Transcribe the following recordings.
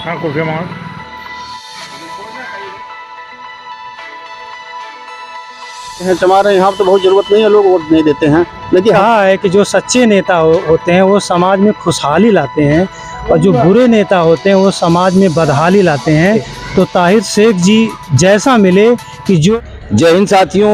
हाँ कुल्फी मांग हमारे यहाँ तो बहुत जरूरत नहीं है, लोग वोट नहीं देते हैं, लेकिन कहा है कि जो सच्चे नेता होते हैं वो समाज में खुशहाली लाते हैं और जो बुरे नेता होते हैं वो समाज में बदहाली लाते हैं। तो ताहिर शेख जी जैसा मिले कि जो। जय हिंद साथियों,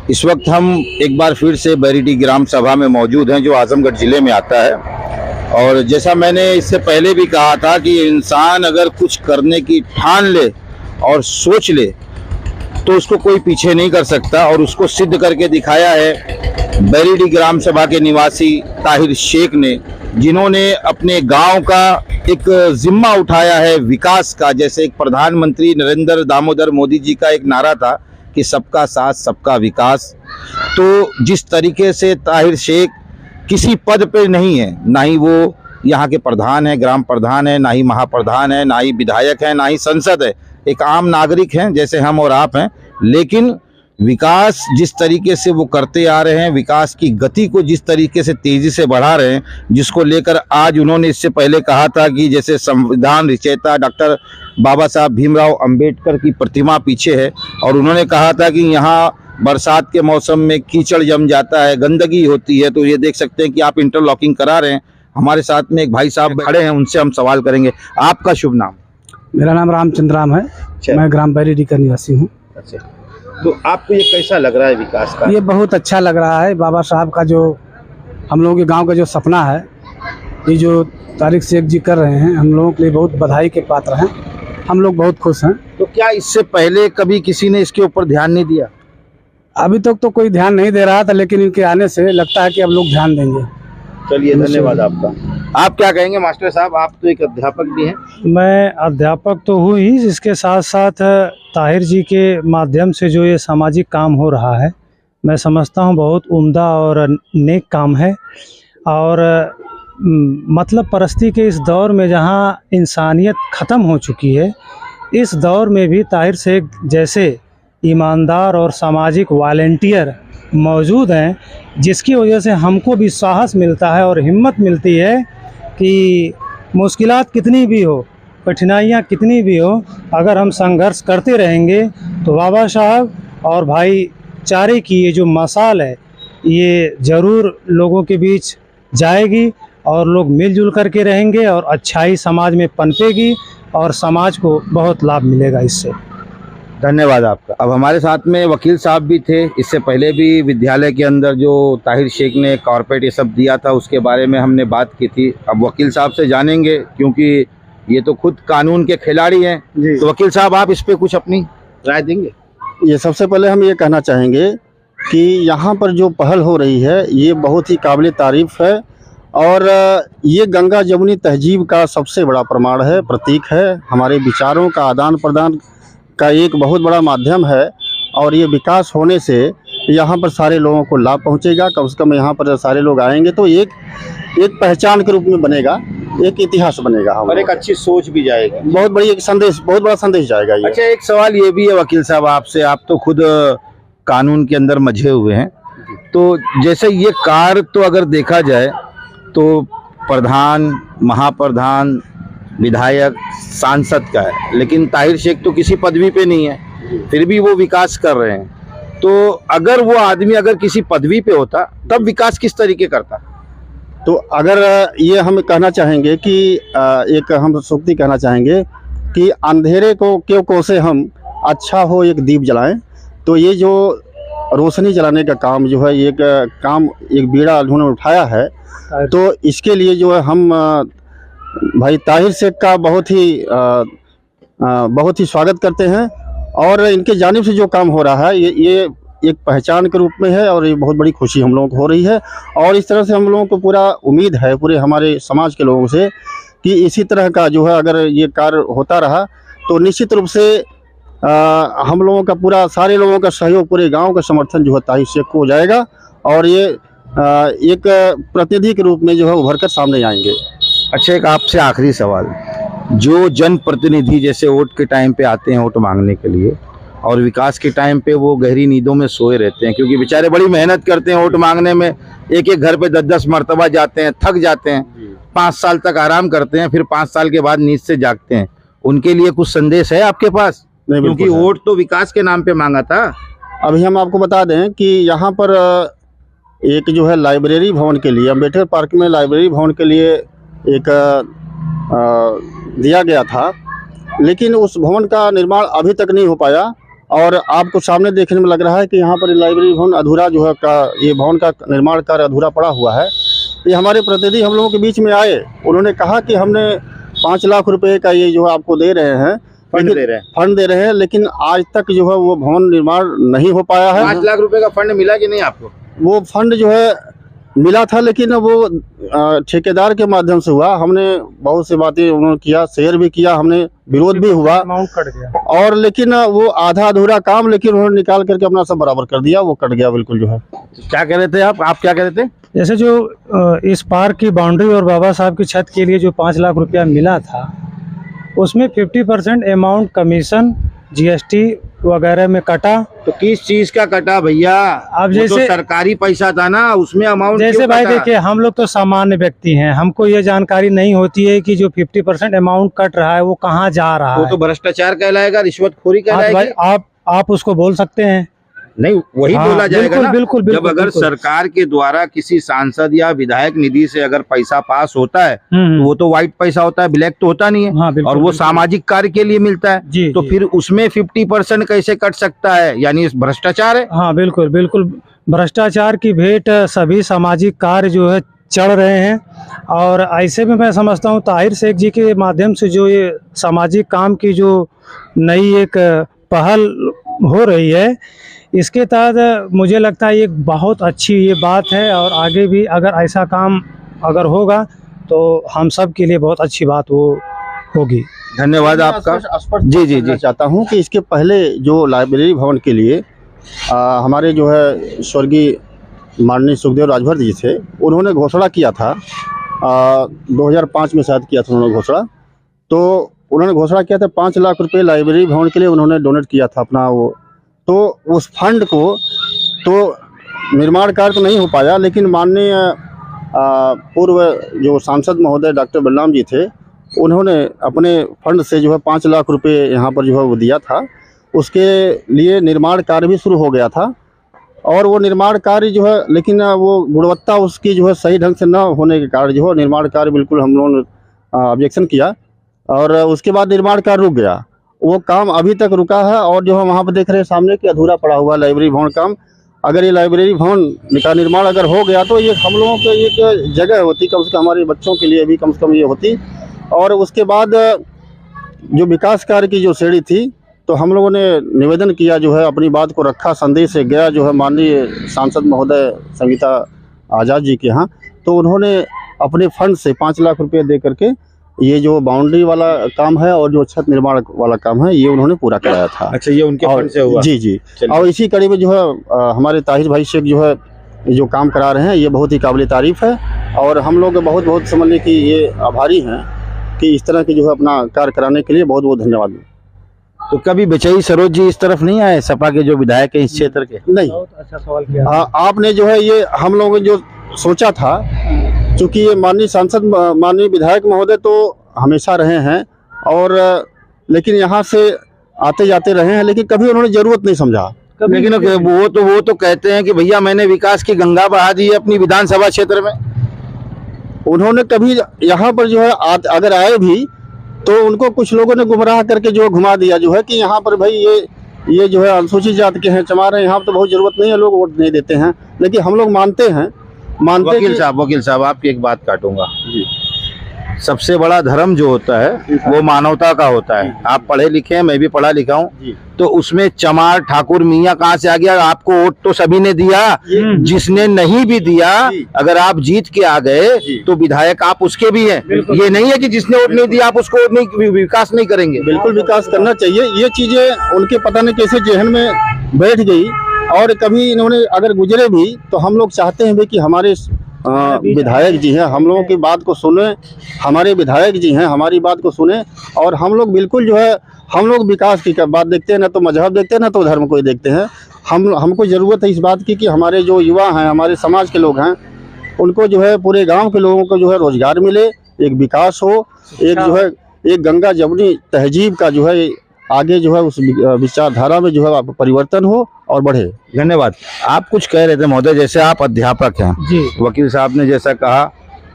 इस वक्त हम एक बार फिर से बैरिटी ग्राम सभा में मौजूद हैं जो आजमगढ़ जिले में आता है। और जैसा मैंने इससे पहले भी कहा था कि इंसान अगर कुछ करने की ठान ले और सोच ले तो उसको कोई पीछे नहीं कर सकता, और उसको सिद्ध करके दिखाया है बैरिटी ग्राम सभा के निवासी ताहिर शेख ने, जिन्होंने अपने गांव का एक जिम्मा उठाया है विकास का। जैसे एक प्रधानमंत्री नरेंद्र दामोदर मोदी जी का एक नारा था कि सबका साथ सबका विकास, तो जिस तरीके से ताहिर शेख किसी पद पे नहीं है, ना ही वो यहाँ के प्रधान है, ग्राम प्रधान है, ना ही महाप्रधान है, ना ही विधायक है, ना ही संसद है, एक आम नागरिक हैं जैसे हम और आप हैं, लेकिन विकास जिस तरीके से वो करते आ रहे हैं, विकास की गति को जिस तरीके से तेजी से बढ़ा रहे हैं, जिसको लेकर आज उन्होंने इससे पहले कहा था कि जैसे संविधान रचयिता डॉक्टर बाबा साहब भीमराव अंबेडकर की प्रतिमा पीछे है, और उन्होंने कहा था कि यहाँ बरसात के मौसम में कीचड़ जम जाता है, गंदगी होती है, तो ये देख सकते हैं कि आप इंटरलॉकिंग करा रहे हैं। हमारे साथ में एक भाई साहब खड़े हैं, उनसे हम सवाल करेंगे। आपका शुभ नाम? मेरा नाम रामचंद्र राम है। मैं ग्राम बैरिटी का निवासी हूँ। अच्छा, तो आपको ये कैसा लग रहा है विकास का? ये बहुत अच्छा लग रहा है। बाबा साहब का जो हम लोगों के गांव का जो सपना है, ये जो तारिक शेख जी कर रहे हैं, हम लोगों के लिए बहुत बधाई के पात्र हैं। हम लोग बहुत खुश हैं। तो क्या इससे पहले कभी किसी ने इसके ऊपर ध्यान नहीं दिया? अभी तक तो कोई ध्यान नहीं दे रहा था, लेकिन इनके आने से लगता है कि अब लोग ध्यान देंगे। चलिए, धन्यवाद आपका। आप क्या कहेंगे मास्टर साहब? आप तो एक अध्यापक भी हैं। मैं अध्यापक तो हूँ ही, इसके साथ साथ ताहिर जी के माध्यम से जो ये सामाजिक काम हो रहा है, मैं समझता हूँ बहुत उम्दा और नेक काम है। और मतलब परस्ती के इस दौर में जहाँ इंसानियत ख़त्म हो चुकी है, इस दौर में भी ताहिर शेख जैसे ईमानदार और सामाजिक वॉलंटियर मौजूद हैं, जिसकी वजह से हमको भी साहस मिलता है और हिम्मत मिलती है कि मुश्किलात कितनी भी हो, कठिनाइयाँ कितनी भी हो, अगर हम संघर्ष करते रहेंगे तो बाबा साहब और भाईचारे की ये जो मसाल है, ये ज़रूर लोगों के बीच जाएगी और लोग मिलजुल करके रहेंगे और अच्छाई समाज में पनपेगी और समाज को बहुत लाभ मिलेगा इससे। धन्यवाद आपका। अब हमारे साथ में वकील साहब भी थे। इससे पहले भी विद्यालय के अंदर जो ताहिर शेख ने कॉर्पोरेट ये सब दिया था, उसके बारे में हमने बात की थी। अब वकील साहब से जानेंगे, क्योंकि ये तो खुद कानून के खिलाड़ी हैं। तो वकील साहब, आप इस पे कुछ अपनी राय देंगे? ये सबसे पहले हम ये कहना चाहेंगे कि यहाँ पर जो पहल हो रही है ये बहुत ही काबिल तारीफ़ है, और ये गंगा जमुनी तहजीब का सबसे बड़ा प्रमाण है, प्रतीक है। हमारे विचारों का आदान प्रदान का एक बहुत बड़ा माध्यम है, और ये विकास होने से यहाँ पर सारे लोगों को लाभ पहुँचेगा। कम से कम यहाँ पर सारे लोग आएंगे तो एक पहचान के रूप में बनेगा, एक इतिहास बनेगा, और एक अच्छी सोच भी जाएगी। बहुत बड़ी एक संदेश, बहुत बड़ा संदेश जाएगा ये। अच्छा, एक सवाल ये भी है वकील साहब आपसे, आप तो खुद कानून के अंदर मझे हुए हैं, तो जैसे ये कार्य तो अगर देखा जाए तो प्रधान, महाप्रधान, विधायक, सांसद का है, लेकिन ताहिर शेख तो किसी पदवी पे नहीं है, फिर भी वो विकास कर रहे हैं। तो अगर वो आदमी अगर किसी पदवी पे होता तब विकास किस तरीके करता? तो अगर ये हम कहना चाहेंगे कि एक हम सूक्ति कहना चाहेंगे कि अंधेरे को क्यों कोसे हम, अच्छा हो एक दीप जलाएं। तो ये जो रोशनी जलाने का काम जो है, एक काम, एक बीड़ा उन्होंने उठाया है, तो इसके लिए जो है हम भाई ताहिर शेख का बहुत ही स्वागत करते हैं। और इनके जानिब से जो काम हो रहा है ये एक पहचान के रूप में है, और ये बहुत बड़ी खुशी हम लोगों को हो रही है। और इस तरह से हम लोगों को पूरा उम्मीद है पूरे हमारे समाज के लोगों से कि इसी तरह का जो है अगर ये कार्य होता रहा तो निश्चित रूप से हम लोगों का पूरा, सारे लोगों का सहयोग, पूरे गाँव का समर्थन जो है ताहिर शेख को हो जाएगा, और ये एक प्रतिनिधि के रूप में जो है उभर कर सामने आएंगे। अच्छा, एक आपसे आखिरी सवाल, जो जनप्रतिनिधि जैसे वोट के टाइम पे आते हैं वोट मांगने के लिए, और विकास के टाइम पे वो गहरी नींदों में सोए रहते हैं, क्योंकि बेचारे बड़ी मेहनत करते हैं वोट मांगने में, एक एक घर पे 10-10 मरतबा जाते हैं, थक जाते हैं, 5 साल तक आराम करते हैं, फिर 5 साल के बाद नींद से जागते हैं, उनके लिए कुछ संदेश है आपके पास? नहीं, क्योंकि बिल्कुल है। वोट तो विकास के नाम पे मांगा था। अभी हम आपको बता दें कि यहाँ पर एक जो है लाइब्रेरी भवन के लिए, अम्बेडकर पार्क में लाइब्रेरी भवन के लिए एक दिया गया था, लेकिन उस भवन का निर्माण अभी तक नहीं हो पाया। और आपको सामने देखने में लग रहा है कि यहाँ पर लाइब्रेरी भवन अधूरा जो है ये भवन का निर्माण कार्य अधूरा पड़ा हुआ है। ये हमारे प्रतिनिधि हम लोगों के बीच में आए, उन्होंने कहा कि हमने 5 लाख रुपए का ये जो है आपको दे रहे हैं, फंड दे रहे हैं। फंड दे रहे हैं, लेकिन आज तक जो है वो भवन निर्माण नहीं हो पाया है। 5 लाख रुपए का फंड मिला कि नहीं आपको? वो फंड जो है मिला था, लेकिन वो ठेकेदार के माध्यम से हुआ। हमने बहुत सी बातें उन्होंने किया, शेयर भी किया, हमने विरोध भी हुआ, अमाउंट कट गया। और लेकिन वो आधा अधूरा काम लेकिन उन्होंने निकाल करके अपना सब बराबर कर दिया, वो कट गया बिल्कुल जो है। क्या कह रहे थे आप क्या कह रहे थे? जैसे जो इस पार्क की बाउंड्री और बाबा साहब की छत के लिए जो 5 लाख रुपया मिला था, उसमें 50% अमाउंट कमीशन, जीएसटी वगैरह में कटा। तो किस चीज का कटा भैया? अब वो जैसे तो सरकारी पैसा था ना, उसमें अमाउंट जैसे क्यों भाई कटा? देखिए, हम लोग तो सामान्य व्यक्ति हैं, हमको ये जानकारी नहीं होती है कि जो 50% अमाउंट कट रहा है वो कहाँ जा रहा वो है। तो भ्रष्टाचार कहलाएगा, रिश्वतखोरी हाँ, तो भाई कहलाएगी। आप उसको बोल सकते हैं। नहीं, वही हाँ, बोला जाएगा बिल्कुल, ना। बिल्कुल, जब बिल्कुल, अगर बिल्कुल। सरकार के द्वारा किसी सांसद या विधायक निधि से अगर पैसा पास होता है, तो वो तो व्हाइट पैसा होता है, ब्लैक तो होता नहीं है। हाँ, बिल्कुल, और वो बिल्कुल। सामाजिक कार्य के लिए मिलता है, जी, तो जी। फिर उसमें 50% कैसे कट सकता है? यानी इस भ्रष्टाचार है। हाँ, बिल्कुल बिल्कुल, भ्रष्टाचार की भेंट सभी सामाजिक कार्य जो है चढ़ रहे हैं। और ऐसे में मैं समझता हूँ ताहिर शेख जी के माध्यम से जो ये सामाजिक काम की जो नई एक पहल हो रही है, इसके तहत मुझे लगता है ये बहुत अच्छी ये बात है। और आगे भी अगर ऐसा काम अगर होगा तो हम सब के लिए बहुत अच्छी बात वो होगी। धन्यवाद आपका। स्पष्ट जी, जी, करना जी। चाहता हूँ कि इसके पहले जो लाइब्रेरी भवन के लिए हमारे जो है स्वर्गीय माननीय सुखदेव राजभर जी थे, उन्होंने घोषणा किया था, 2005 में शायद किया था उन्होंने घोषणा। तो उन्होंने घोषणा किया था 5 लाख रुपए लाइब्रेरी भवन के लिए उन्होंने डोनेट किया था अपना वो। तो उस फंड को तो निर्माण कार्य तो नहीं हो पाया, लेकिन माननीय पूर्व जो सांसद महोदय डॉक्टर बलराम जी थे, उन्होंने अपने फंड से जो है 5 लाख रुपए यहाँ पर जो है वो दिया था। उसके लिए निर्माण कार्य भी शुरू हो गया था, और वो निर्माण कार्य जो है, लेकिन वो गुणवत्ता उसकी जो है सही ढंग से न होने के कारण जो है निर्माण कार्य बिल्कुल हम लोगों ने ऑब्जेक्शन किया, और उसके बाद निर्माण कार्य रुक गया। वो काम अभी तक रुका है, और जो हम वहाँ पर देख रहे हैं सामने कि अधूरा पड़ा हुआ लाइब्रेरी भवन काम। अगर ये लाइब्रेरी भवन का निर्माण अगर हो गया तो ये हम लोगों के एक जगह होती, कम से कम हमारे बच्चों के लिए भी कम से कम ये होती। और उसके बाद जो विकास कार्य की जो श्रेणी थी, तो हम लोगों ने निवेदन किया, जो है अपनी बात को रखा, संदेश से गया जो है माननीय सांसद महोदय संगीता आज़ाद जी के यहाँ। तो उन्होंने अपने फंड से 5 लाख रुपये दे करके ये जो बाउंड्री वाला काम है और जो छत निर्माण वाला काम है, ये उन्होंने पूरा कराया था। अच्छा, ये उनके और फंड से हुआ? जी जी। चलिए। और इसी कड़ी में जो है हमारे ताहिर भाई शेख जो है ये जो काम करा रहे हैं, ये बहुत ही काबिल तारीफ़ है। और हम लोग बहुत बहुत समझ लें कि ये आभारी हैं कि इस तरह के जो है अपना कार्य कराने के लिए बहुत बहुत धन्यवाद। तो कभी बचई सरोज जी इस तरफ नहीं आए, सपा के जो विधायक है इस क्षेत्र के? नहीं, बहुत अच्छा सवाल किया। आपने जो है ये हम लोगों ने जो सोचा था, चूँकि ये माननीय सांसद माननीय विधायक महोदय तो हमेशा रहे हैं, और लेकिन यहाँ से आते जाते रहे हैं, लेकिन कभी उन्होंने ज़रूरत नहीं समझा। लेकिन वो तो कहते हैं कि भैया मैंने विकास की गंगा बहा दी है अपनी विधानसभा क्षेत्र में। उन्होंने कभी यहाँ पर जो है अगर आए भी तो उनको कुछ लोगों ने गुमराह करके जो घुमा दिया, जो है कि यहाँ पर भाई ये जो है अनुसूचित जाति के हैं, चमार हैं, यहाँ पर तो बहुत ज़रूरत नहीं है, लोग वोट नहीं देते हैं। लेकिन हम लोग मानते हैं वकील साहब आपकी एक बात काटूंगा। सबसे बड़ा धर्म जो होता है वो मानवता का होता है। आप पढ़े लिखे हैं, मैं भी पढ़ा लिखा हूँ, तो उसमें चमार ठाकुर मियाँ कहाँ से आ गया? आपको वोट तो सभी ने दिया, जिसने नहीं भी दिया, अगर आप जीत के आ गए तो विधायक आप उसके भी हैं। ये नहीं है कि जिसने वोट नहीं दिया आप उसको वोट नहीं, विकास नहीं करेंगे। बिल्कुल विकास करना चाहिए। ये चीज़ें उनके पता नहीं कैसे जहन में बैठ गई, और कभी इन्होंने अगर गुजरे भी तो हम लोग चाहते हैं भी कि हमारे विधायक जी हैं, हम लोगों की बात को सुने, हमारे विधायक जी हैं, हमारी बात को सुने। और हम लोग बिल्कुल जो है, हम लोग विकास की बात देखते हैं, ना तो मजहब देखते हैं, ना तो धर्म को देखते हैं। हमको ज़रूरत है इस बात की कि हमारे जो युवा हैं, हमारे समाज के लोग हैं, उनको जो है पूरे गांव के लोगों को जो है रोजगार मिले, एक विकास हो, एक जो है एक गंगा जमुनी तहजीब का जो है आगे जो है उस विचारधारा में जो है परिवर्तन हो और बढ़े। धन्यवाद। आप कुछ कह रहे थे महोदय, जैसे आप अध्यापक हैं, जी वकील साहब ने जैसा कहा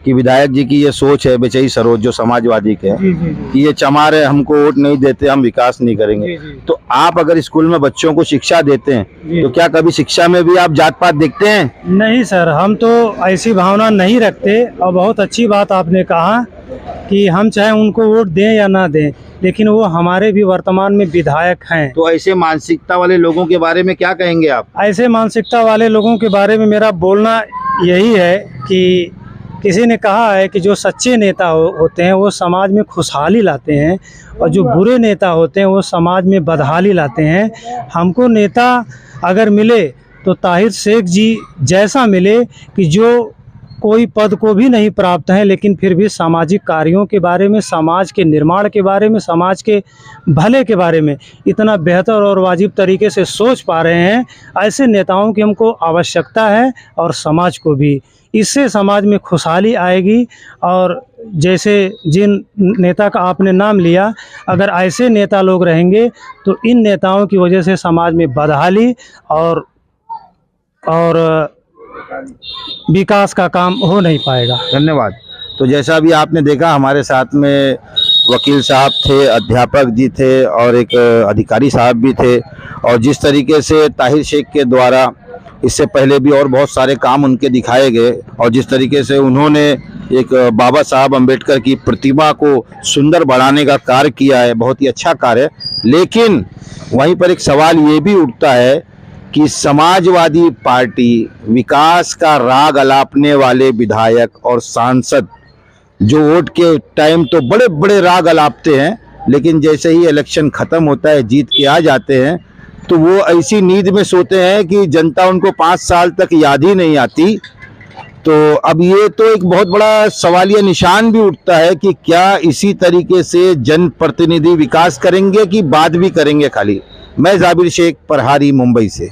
कि विधायक जी की ये सोच है, बेचई सरोज जो समाजवादी के हैं, जी जी जी कि ये चमार है, हमको वोट नहीं देते, हम विकास नहीं करेंगे। जी, जी। तो आप अगर स्कूल में बच्चों को शिक्षा देते हैं जी। तो क्या कभी शिक्षा में भी आप जात पात देखते हैं? नहीं सर, हम तो ऐसी भावना नहीं रखते। और बहुत अच्छी बात आपने कहा कि हम चाहे उनको वोट दें या ना दें, लेकिन वो हमारे भी वर्तमान में विधायक हैं। तो ऐसे मानसिकता वाले लोगों के बारे में क्या कहेंगे आप? ऐसे मानसिकता वाले लोगों के बारे में मेरा बोलना यही है कि किसी ने कहा है कि जो सच्चे नेता होते हैं वो समाज में खुशहाली लाते हैं, और जो बुरे नेता होते हैं वो समाज में बदहाली लाते हैं। हमको नेता अगर मिले तो ताहिर शेख जी जैसा मिले, कि जो कोई पद को भी नहीं प्राप्त है लेकिन फिर भी सामाजिक कार्यों के बारे में, समाज के निर्माण के बारे में, समाज के भले के बारे में इतना बेहतर और वाजिब तरीके से सोच पा रहे हैं। ऐसे नेताओं की हमको आवश्यकता है, और समाज को भी। इससे समाज में खुशहाली आएगी। और जैसे जिन नेता का आपने नाम लिया, अगर ऐसे नेता लोग रहेंगे तो इन नेताओं की वजह से समाज में बदहाली और विकास का काम हो नहीं पाएगा। धन्यवाद। तो जैसा भी आपने देखा, हमारे साथ में वकील साहब थे, अध्यापक जी थे और एक अधिकारी साहब भी थे। और जिस तरीके से ताहिर शेख के द्वारा इससे पहले भी और बहुत सारे काम उनके दिखाए गए, और जिस तरीके से उन्होंने एक बाबा साहब अम्बेडकर की प्रतिमा को सुंदर बढ़ाने का कार्य किया है, बहुत ही अच्छा कार्य है। लेकिन वहीं पर एक सवाल ये भी उठता है कि समाजवादी पार्टी, विकास का राग अलापने वाले विधायक और सांसद जो वोट के टाइम तो बड़े बड़े राग अलापते हैं, लेकिन जैसे ही इलेक्शन खत्म होता है, जीत के आ जाते हैं, तो वो ऐसी नींद में सोते हैं कि जनता उनको 5 साल तक याद ही नहीं आती। तो अब ये तो एक बहुत बड़ा सवालिया निशान भी उठता है कि क्या इसी तरीके से जनप्रतिनिधि विकास करेंगे कि बात भी करेंगे खाली। मैं जाबिर शेख, प्रहारी, मुंबई से।